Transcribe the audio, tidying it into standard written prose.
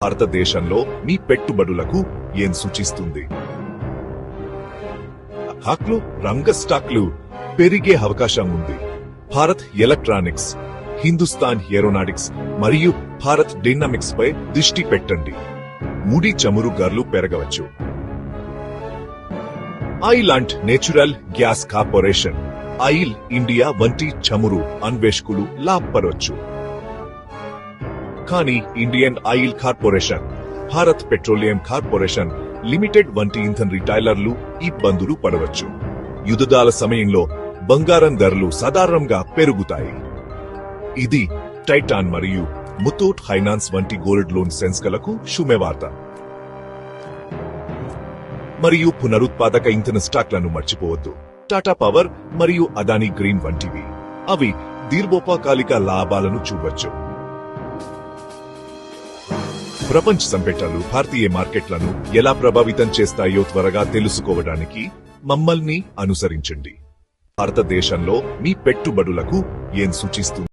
భారతదేశంలో మీ పెట్టుబడులకు ఏం సూచిస్తుంది? హాక్లు రంగ స్టాక్లు పెరిగే అవకాశం ఉంది. భారత్ ఎలక్ట్రానిక్స్, హిందుస్థాన్ ఏరోనాటిక్స్ మరియు భారత్ డైనమిక్స్ పై దృష్టి పెట్టండి. ముడి చమురు ధరలు పెరగవచ్చు. Oil and natural gas corporation, oil India వంటి చమురు అన్వేషకులు లాభపడవచ్చు. కానీ Indian oil corporation, Bharat petroleum corporation limited వంటి ఇంధన రిటైలర్లు ఇబ్బందులు పడవచ్చు. యుద్ధాల సమయంలో బంగారం ధరలు సాధారణంగా పెరుగుతాయి. ఇది టైటాన్ మరియు ముతూట్ ఫైనాన్స్ వంటి గోల్డ్ లోన్ సంస్థలకు శుభవార్త. మరియు పునరుత్పాదక ఇంధన స్టాక్లను మర్చిపోవద్దు. టాటా పవర్ మరియు అదానీ గ్రీన్ వంటివి. అవి దీర్ఘోపకాలిక లాభాలను చూపవచ్చు. ప్రపంచ సంపెట్టలు భారతీయ మార్కెట్లను ఎలా ప్రభావితం చేస్తాయో త్వరగా తెలుసుకోవడానికి మమ్మల్ని అనుసరించండి. భారతదేశంలో మీ పెట్టుబడులకు ఏం సూచిస్తుంది?